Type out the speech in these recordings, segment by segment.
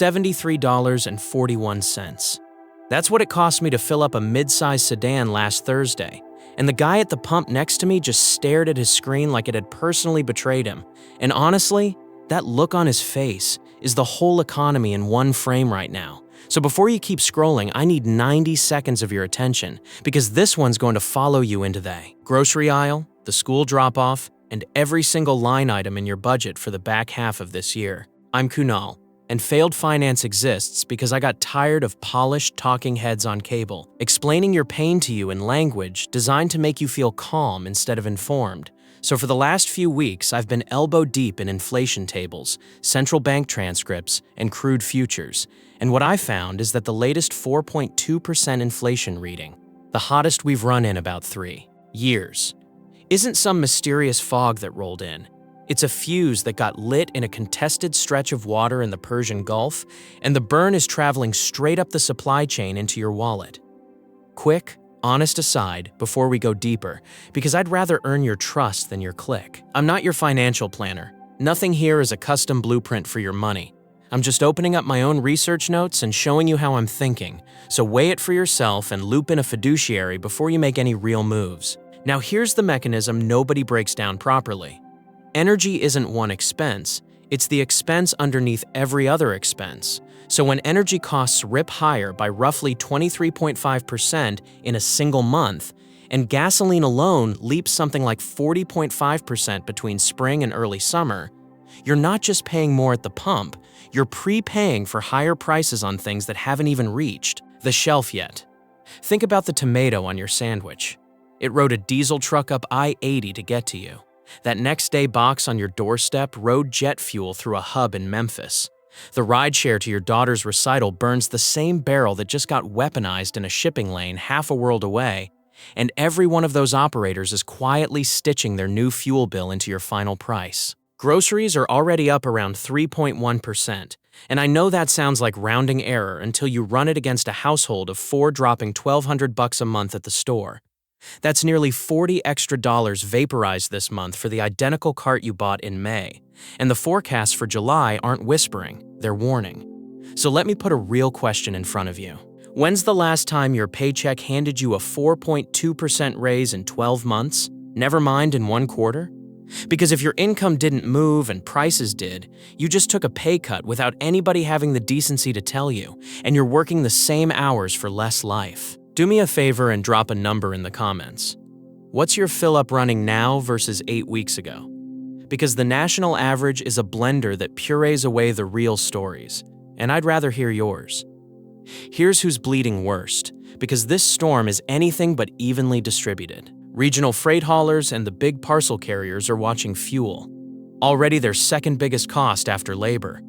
$73.41. That's what it cost me to fill up a mid-size sedan last Thursday, and the guy at the pump next to me just stared at his screen like it had personally betrayed him. And honestly, that look on his face is the whole economy in one frame right now. So before you keep scrolling, I need 90 seconds of your attention, because this one's going to follow you into the grocery aisle, the school drop-off, and every single line item in your budget for the back half of this year. I'm Kunal, and failed finance exists because I got tired of polished talking heads on cable, explaining your pain to you in language designed to make you feel calm instead of informed. So for the last few weeks, I've been elbow deep in inflation tables, central bank transcripts, and crude futures. And what I found is that the latest 4.2% inflation reading, the hottest we've run in about 3 years, isn't some mysterious fog that rolled in. It's a fuse that got lit in a contested stretch of water in the Persian Gulf, and the burn is traveling straight up the supply chain into your wallet. Quick, honest aside before we go deeper, because I'd rather earn your trust than your click. I'm not your financial planner. Nothing here is a custom blueprint for your money. I'm just opening up my own research notes and showing you how I'm thinking, so weigh it for yourself and loop in a fiduciary before you make any real moves. Now here's the mechanism nobody breaks down properly. Energy isn't one expense, it's the expense underneath every other expense. So when energy costs rip higher by roughly 23.5% in a single month, and gasoline alone leaps something like 40.5% between spring and early summer, you're not just paying more at the pump, you're prepaying for higher prices on things that haven't even reached the shelf yet. Think about the tomato on your sandwich. It rode a diesel truck up I-80 to get to you. That next day box on your doorstep rode jet fuel through a hub in Memphis. The rideshare to your daughter's recital burns the same barrel that just got weaponized in a shipping lane half a world away, and every one of those operators is quietly stitching their new fuel bill into your final price. Groceries are already up around 3.1%, and I know that sounds like rounding error until you run it against a household of 4 dropping $1,200 a month at the store. That's nearly $40 extra vaporized this month for the identical cart you bought in May, and the forecasts for July aren't whispering, they're warning. So let me put a real question in front of you. When's the last time your paycheck handed you a 4.2% raise in 12 months, never mind in 1 quarter? Because if your income didn't move and prices did, you just took a pay cut without anybody having the decency to tell you, and you're working the same hours for less life. Do me a favor and drop a number in the comments. What's your fill-up running now versus 8 weeks ago? Because the national average is a blender that purees away the real stories, and I'd rather hear yours. Here's who's bleeding worst, because this storm is anything but evenly distributed. Regional freight haulers and the big parcel carriers are watching fuel, already their second biggest cost after labor.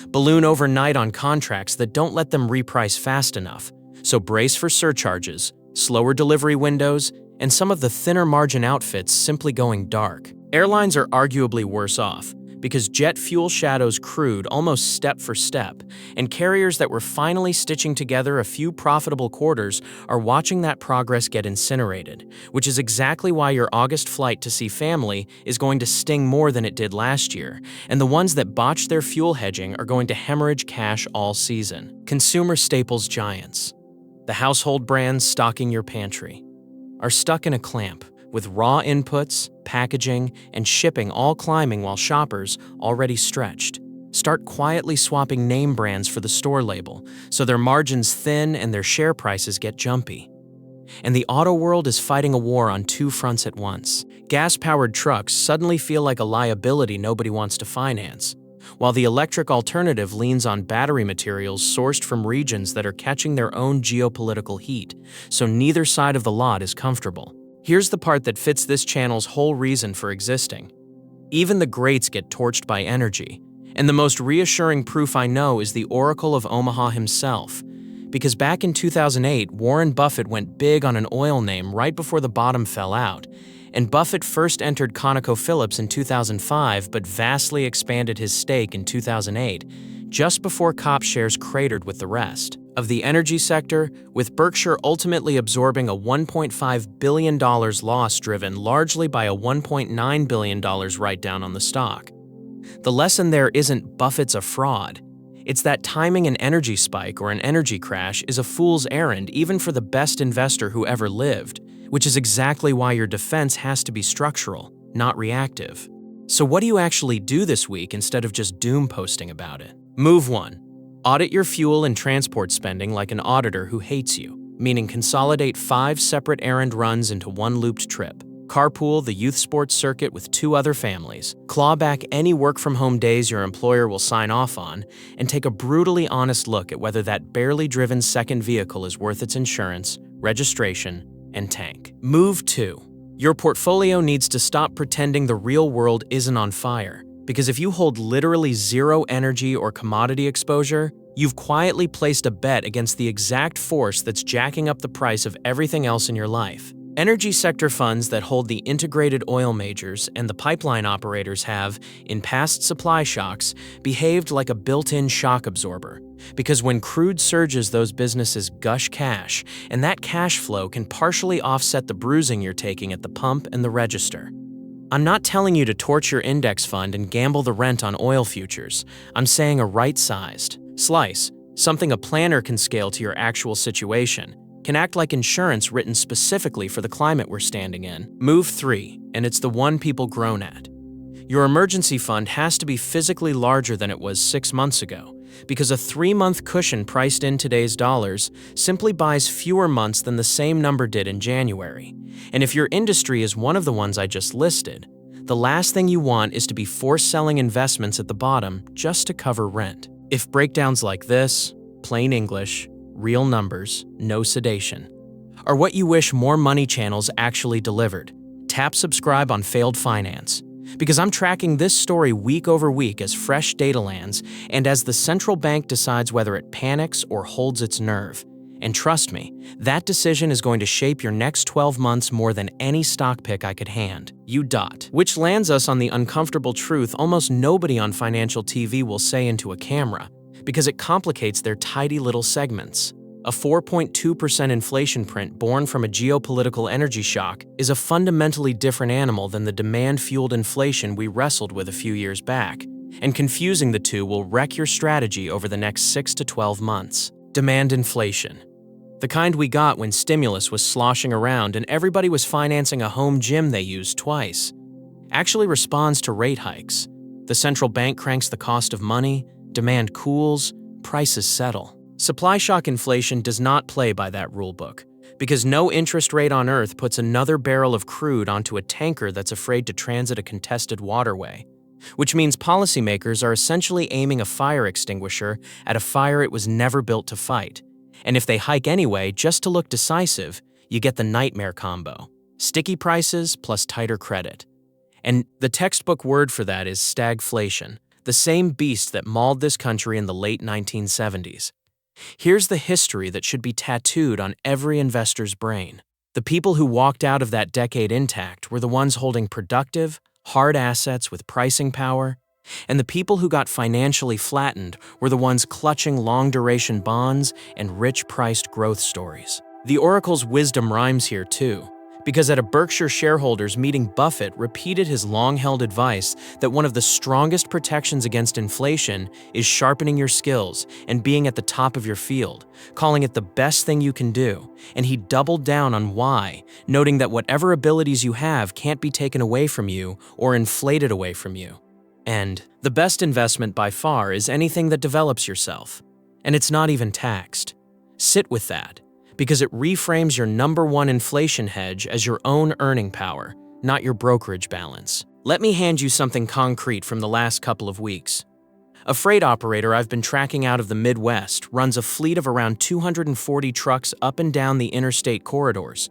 Balloon overnight on contracts that don't let them reprice fast enough, so brace for surcharges, slower delivery windows, and some of the thinner margin outfits simply going dark. Airlines are arguably worse off, because jet fuel shadows crude almost step for step, and carriers that were finally stitching together a few profitable quarters are watching that progress get incinerated, which is exactly why your August flight to see family is going to sting more than it did last year, and the ones that botched their fuel hedging are going to hemorrhage cash all season. Consumer staples giants, the household brands stocking your pantry, are stuck in a clamp, with raw inputs, packaging, and shipping all climbing while shoppers, already stretched, start quietly swapping name brands for the store label, so their margins thin and their share prices get jumpy. And the auto world is fighting a war on 2 fronts at once. Gas-powered trucks suddenly feel like a liability nobody wants to finance, while the electric alternative leans on battery materials sourced from regions that are catching their own geopolitical heat, so neither side of the lot is comfortable. Here's the part that fits this channel's whole reason for existing. Even the greats get torched by energy, and the most reassuring proof I know is the Oracle of Omaha himself, because back in 2008, Warren Buffett went big on an oil name right before the bottom fell out, and Buffett first entered ConocoPhillips in 2005 but vastly expanded his stake in 2008, just before COP shares cratered with the rest. Of the energy sector, with Berkshire ultimately absorbing a $1.5 billion loss driven largely by a $1.9 billion write-down on the stock. The lesson there isn't Buffett's a fraud. It's that timing an energy spike or an energy crash is a fool's errand even for the best investor who ever lived, which is exactly why your defense has to be structural, not reactive. So what do you actually do this week instead of just doom posting about it? Move 1. Audit your fuel and transport spending like an auditor who hates you, meaning consolidate 5 separate errand runs into one looped trip. Carpool the youth sports circuit with 2 other families, claw back any work-from-home days your employer will sign off on, and take a brutally honest look at whether that barely driven second vehicle is worth its insurance, registration, and tank. Move 2. Your portfolio needs to stop pretending the real world isn't on fire, because if you hold literally zero energy or commodity exposure, you've quietly placed a bet against the exact force that's jacking up the price of everything else in your life. Energy sector funds that hold the integrated oil majors and the pipeline operators have, in past supply shocks, behaved like a built-in shock absorber. Because when crude surges, those businesses gush cash, and that cash flow can partially offset the bruising you're taking at the pump and the register. I'm not telling you to torch your index fund and gamble the rent on oil futures. I'm saying a right-sized slice, something a planner can scale to your actual situation, can act like insurance written specifically for the climate we're standing in. Move 3, and it's the one people groan at. Your emergency fund has to be physically larger than it was 6 months ago, because a 3-month cushion priced in today's dollars simply buys fewer months than the same number did in January. And if your industry is one of the ones I just listed, the last thing you want is to be forced selling investments at the bottom just to cover rent. If breakdowns like this, plain English, real numbers, no sedation, are what you wish more money channels actually delivered, tap subscribe on Failed Finance. Because I'm tracking this story week over week as fresh data lands and as the central bank decides whether it panics or holds its nerve. And trust me, that decision is going to shape your next 12 months more than any stock pick I could hand. Which lands us on the uncomfortable truth almost nobody on financial TV will say into a camera, because it complicates their tidy little segments. A 4.2% inflation print born from a geopolitical energy shock is a fundamentally different animal than the demand-fueled inflation we wrestled with a few years back, and confusing the two will wreck your strategy over the next 6 to 12 months. Demand inflation. The kind we got when stimulus was sloshing around and everybody was financing a home gym they used twice, actually responds to rate hikes. The central bank cranks the cost of money, demand cools, prices settle. Supply shock inflation does not play by that rulebook, because no interest rate on Earth puts another barrel of crude onto a tanker that's afraid to transit a contested waterway, which means policymakers are essentially aiming a fire extinguisher at a fire it was never built to fight. And if they hike anyway just to look decisive, you get the nightmare combo: sticky prices plus tighter credit. And the textbook word for that is stagflation, the same beast that mauled this country in the late 1970s. Here's the history that should be tattooed on every investor's brain. The people who walked out of that decade intact were the ones holding productive, hard assets with pricing power, and the people who got financially flattened were the ones clutching long-duration bonds and rich-priced growth stories. The Oracle's wisdom rhymes here too, because at a Berkshire shareholders meeting, Buffett repeated his long-held advice that one of the strongest protections against inflation is sharpening your skills and being at the top of your field, calling it the best thing you can do. And he doubled down on why, noting that whatever abilities you have can't be taken away from you or inflated away from you. And the best investment by far is anything that develops yourself. And it's not even taxed. Sit with that, because it reframes your number one inflation hedge as your own earning power, not your brokerage balance. Let me hand you something concrete from the last couple of weeks. A freight operator I've been tracking out of the Midwest runs a fleet of around 240 trucks up and down the interstate corridors,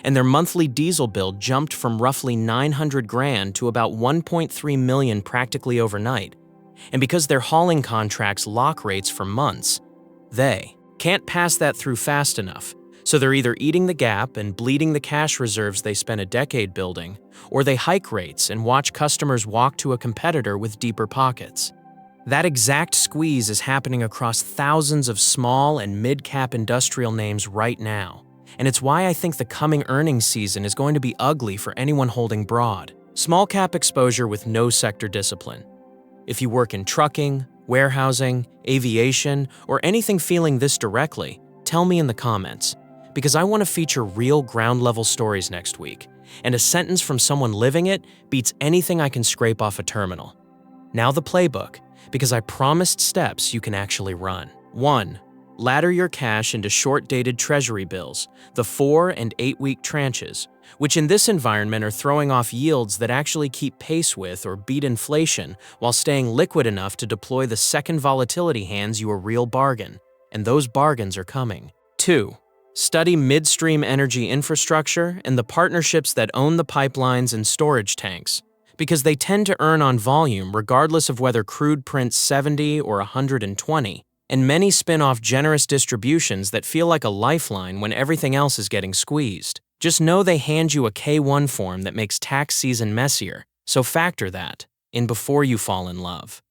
and their monthly diesel bill jumped from roughly $900,000 to about $1.3 million practically overnight. And because their hauling contracts lock rates for months, they can't pass that through fast enough, so they're either eating the gap and bleeding the cash reserves they spent a decade building, or they hike rates and watch customers walk to a competitor with deeper pockets. That exact squeeze is happening across thousands of small and mid-cap industrial names right now, and it's why I think the coming earnings season is going to be ugly for anyone holding broad, small-cap exposure with no sector discipline. If you work in trucking, warehousing, aviation, or anything feeling this directly, tell me in the comments, because I want to feature real ground-level stories next week, and a sentence from someone living it beats anything I can scrape off a terminal. Now the playbook, because I promised steps you can actually run. 1. Ladder your cash into short-dated treasury bills, the 4- and 8-week tranches, which in this environment are throwing off yields that actually keep pace with or beat inflation while staying liquid enough to deploy the second volatility hands you a real bargain, and those bargains are coming. 2. Study midstream energy infrastructure and the partnerships that own the pipelines and storage tanks, because they tend to earn on volume regardless of whether crude prints 70 or 120, and many spin off generous distributions that feel like a lifeline when everything else is getting squeezed. Just know they hand you a K-1 form that makes tax season messier, so factor that in before you fall in love.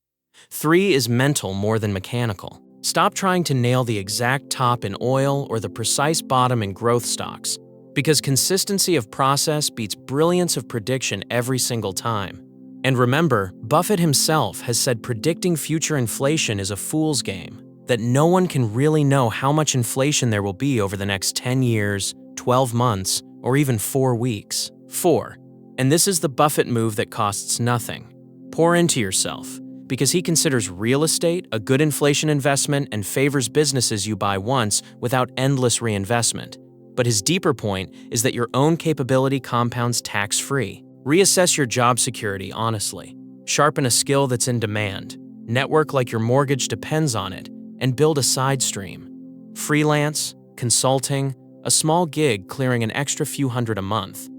3 is mental more than mechanical. Stop trying to nail the exact top in oil or the precise bottom in growth stocks, because consistency of process beats brilliance of prediction every single time. And remember, Buffett himself has said predicting future inflation is a fool's game, that no one can really know how much inflation there will be over the next 10 years, 12 months, or even 4 weeks. 4. And this is the Buffett move that costs nothing. Pour into yourself, because he considers real estate a good inflation investment and favors businesses you buy once without endless reinvestment. But his deeper point is that your own capability compounds tax-free. Reassess your job security honestly. Sharpen a skill that's in demand. Network like your mortgage depends on it, and build a side stream. Freelance, consulting, a small gig clearing an extra few hundred a month.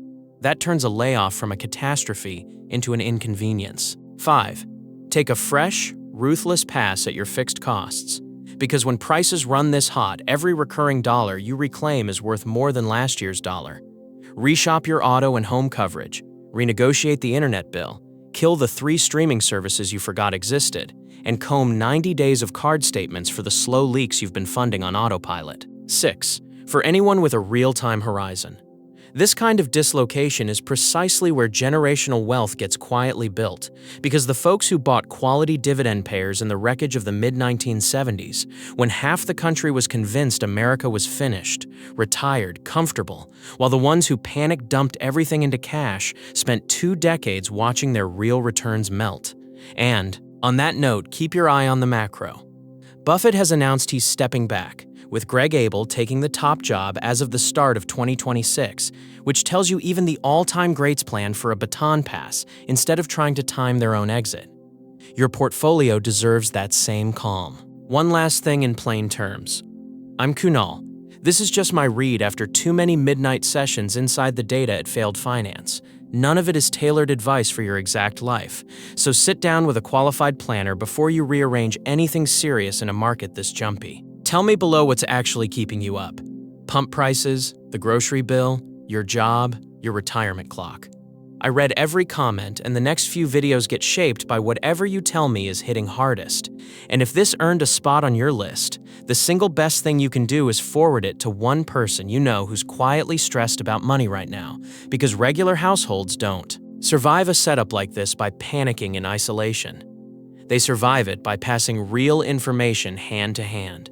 That turns a layoff from a catastrophe into an inconvenience. 5. Take a fresh, ruthless pass at your fixed costs. Because when prices run this hot, every recurring dollar you reclaim is worth more than last year's dollar. Reshop your auto and home coverage. Renegotiate the internet bill. Kill the 3 streaming services you forgot existed, and comb 90 days of card statements for the slow leaks you've been funding on autopilot. 6. For anyone with a real-time horizon. This kind of dislocation is precisely where generational wealth gets quietly built, because the folks who bought quality dividend payers in the wreckage of the mid-1970s, when half the country was convinced America was finished, retired, comfortable, while the ones who panic-dumped everything into cash spent 2 decades watching their real returns melt. And, on that note, keep your eye on the macro. Buffett has announced he's stepping back, with Greg Abel taking the top job as of the start of 2026, which tells you even the all-time greats plan for a baton pass instead of trying to time their own exit. Your portfolio deserves that same calm. One last thing in plain terms. I'm Kunal. This is just my read after too many midnight sessions inside the data at Failed Finance. None of it is tailored advice for your exact life, so sit down with a qualified planner before you rearrange anything serious in a market this jumpy. Tell me below what's actually keeping you up. Pump prices, the grocery bill, your job, your retirement clock. I read every comment, and the next few videos get shaped by whatever you tell me is hitting hardest. And if this earned a spot on your list, the single best thing you can do is forward it to one person you know who's quietly stressed about money right now, because regular households don't survive a setup like this by panicking in isolation. They survive it by passing real information hand to hand.